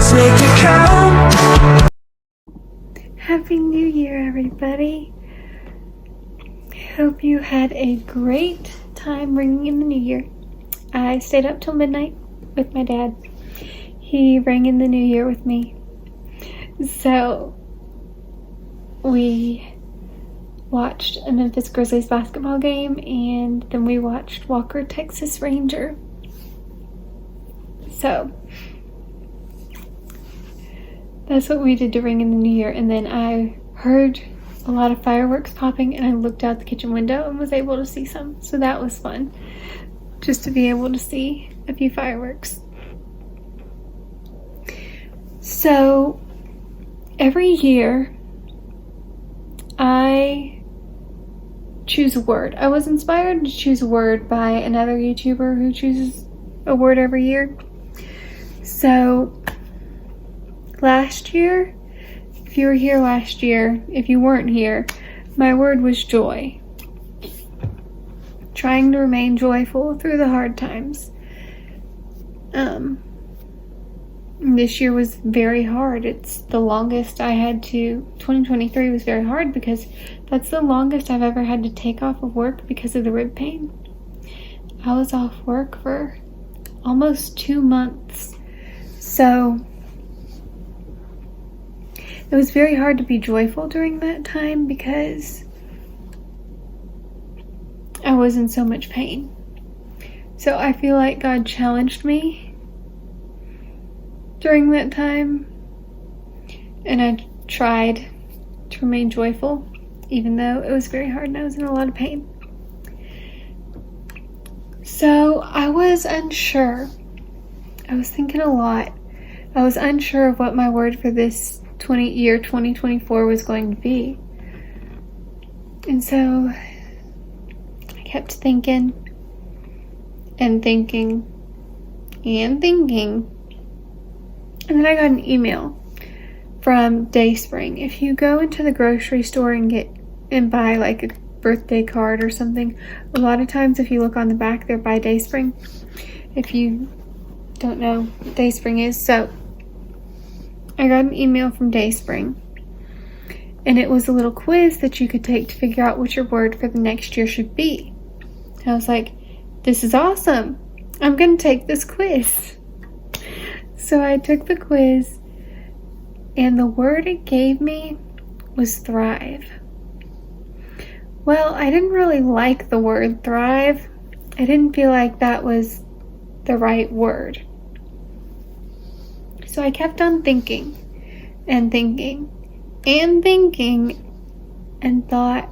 let's make it count. Happy New Year, everybody. Hope you had a great time ringing in the New Year. I stayed up till midnight with my dad. He rang in the New Year with me. So we watched a Memphis Grizzlies basketball game, and then we watched Walker, Texas Ranger. So that's what we did to ring in the New Year. And then I heard a lot of fireworks popping, and I looked out the kitchen window and was able to see some. So that was fun, just to be able to see a few fireworks. So every year I choose a word. I was inspired to choose a word by another YouTuber who chooses a word every year. So last year, if you were here last year, if you weren't here, my word was joy. Trying to remain joyful through the hard times. This year was very hard. It's the longest I had to, 2023 was very hard because that's the longest I've ever had to take off of work because of the rib pain. I was off work for almost 2 months. So it was very hard to be joyful during that time because I was in so much pain. So I feel like God challenged me during that time, and I tried to remain joyful even though it was very hard and I was in a lot of pain. So I was unsure. I was thinking a lot. I was unsure of what my word for this 2024 was going to be. And so I kept thinking and thinking and thinking. And then I got an email from Dayspring. If you go into the grocery store and buy like a birthday card or something, a lot of times if you look on the back, they're by Dayspring. If you don't know what Dayspring is. So I got an email from Dayspring, and it was a little quiz that you could take to figure out what your word for the next year should be. I was like, this is awesome. I'm going to take this quiz. So I took the quiz, and the word it gave me was thrive. Well, I didn't really like the word thrive. I didn't feel like that was the right word. So I kept on thinking and thinking and thinking and thought,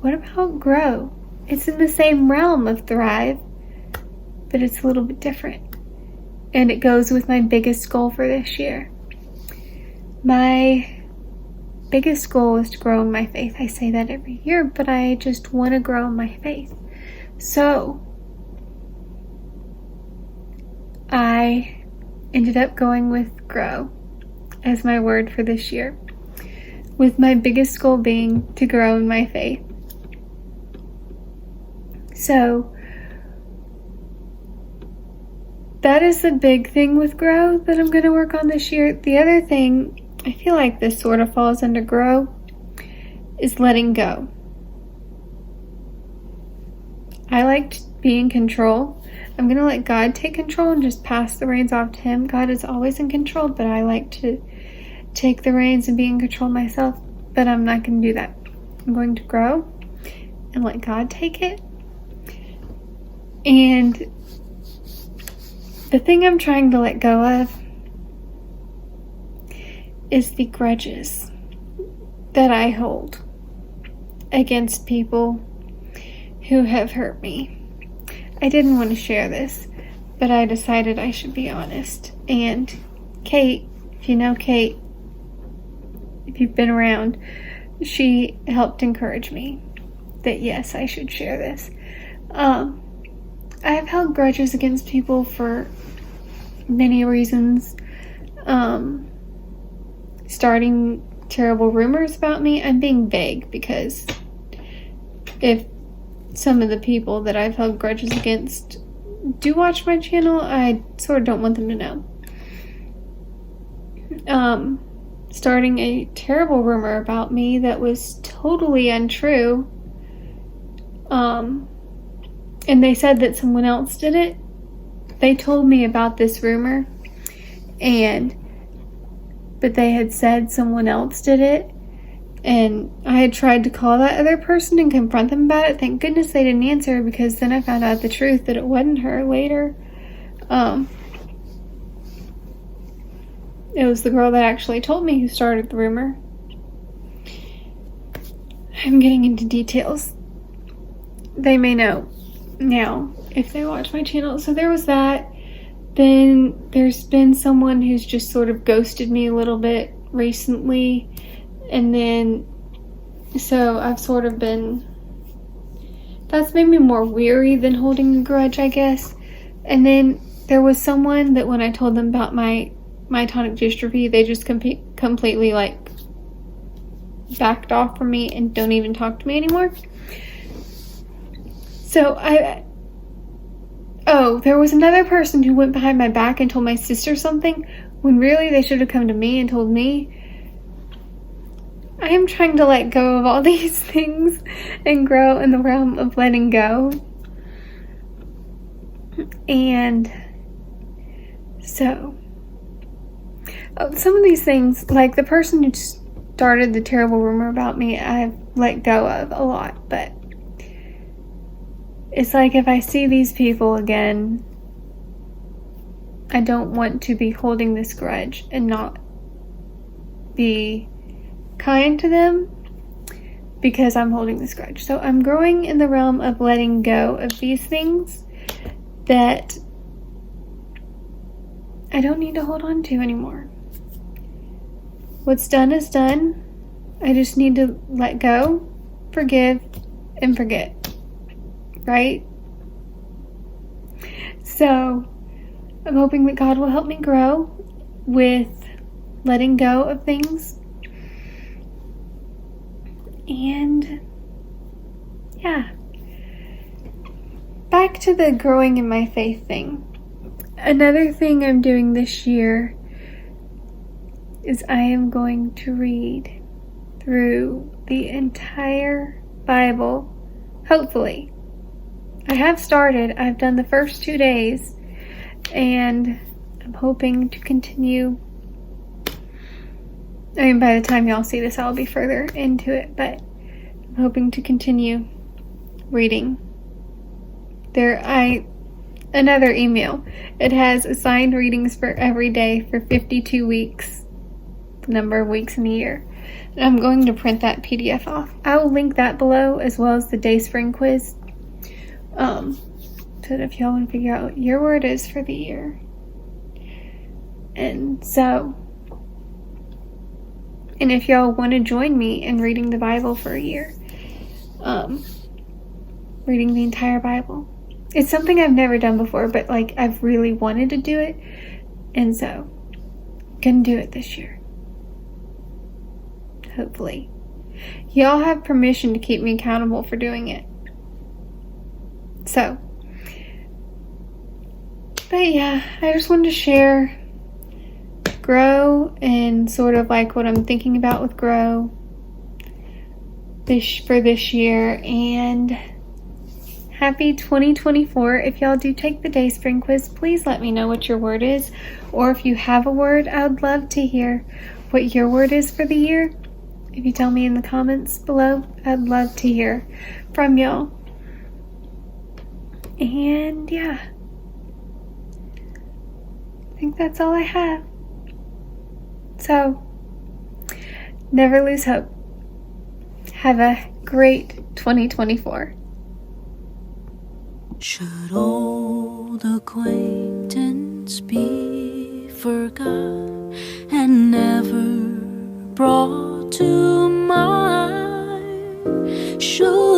what about grow? It's in the same realm of thrive, but it's a little bit different. And it goes with my biggest goal for this year. My biggest goal is to grow in my faith. I say that every year, but I just want to grow in my faith. So I ended up going with grow as my word for this year, with my biggest goal being to grow in my faith. So that is the big thing with grow that I'm going to work on this year. The other thing, I feel like this sort of falls under grow, is letting go. I like to be in control. I'm going to let God take control and just pass the reins off to Him. God is always in control, but I like to take the reins and be in control myself, but I'm not going to do that. I'm going to grow and let God take it. And the thing I'm trying to let go of is the grudges that I hold against people who have hurt me. I didn't want to share this, but I decided I should be honest. And Kate, if you know Kate, if you've been around, she helped encourage me that yes, I should share this. I have held grudges against people for many reasons. Starting terrible rumors about me. I'm being vague because if some of the people that I've held grudges against do watch my channel, I sort of don't want them to know. starting a terrible rumor about me that was totally untrue. And they said that someone else did it. They told me about this rumor, but they had said someone else did it, and I had tried to call that other person and confront them about it. Thank goodness they didn't answer, because then I found out the truth that it wasn't her later. It was the girl that actually told me who started the rumor. I'm getting into details. They may know now if they watch my channel. So there was that. Then there's been someone who's just sort of ghosted me a little bit recently. And then, so I've sort of been, that's made me more weary than holding a grudge, I guess. And then there was someone that when I told them about my myotonic dystrophy, they just completely like backed off from me and don't even talk to me anymore. So there was another person who went behind my back and told my sister something, when really they should have come to me and told me. I am trying to let go of all these things and grow in the realm of letting go. And so, some of these things, like the person who started the terrible rumor about me, I've let go of a lot, but it's like if I see these people again, I don't want to be holding this grudge and not be kind to them because I'm holding this grudge. So I'm growing in the realm of letting go of these things that I don't need to hold on to anymore. What's done is done. I just need to let go, forgive, and forget. Right? So I'm hoping that God will help me grow with letting go of things. And yeah, back to the growing in my faith thing. Another thing I'm doing this year is I am going to read through the entire Bible, hopefully. I have started. I've done the first 2 days, and I'm hoping to continue. I mean, by the time y'all see this, I'll be further into it, but I'm hoping to continue reading. Another email. It has assigned readings for every day for 52 weeks, the number of weeks in a year. And I'm going to print that PDF off. I will link that below, as well as the Dayspring quiz. So that if y'all want to figure out what your word is for the year. And if y'all want to join me in reading the Bible for a year, reading the entire Bible. It's something I've never done before, but like I've really wanted to do it, and so gonna do it this year. Hopefully. Y'all have permission to keep me accountable for doing it. So, but yeah, I just wanted to share grow and sort of like what I'm thinking about with grow for this year. And happy 2024. If y'all do take the Dayspring quiz, please let me know what your word is, or if you have a word, I would love to hear what your word is for the year. If you tell me in the comments below, I'd love to hear from y'all. And yeah, I think that's all I have. So, never lose hope. Have a great 2024. Should old acquaintance be forgot and never brought to mind? Should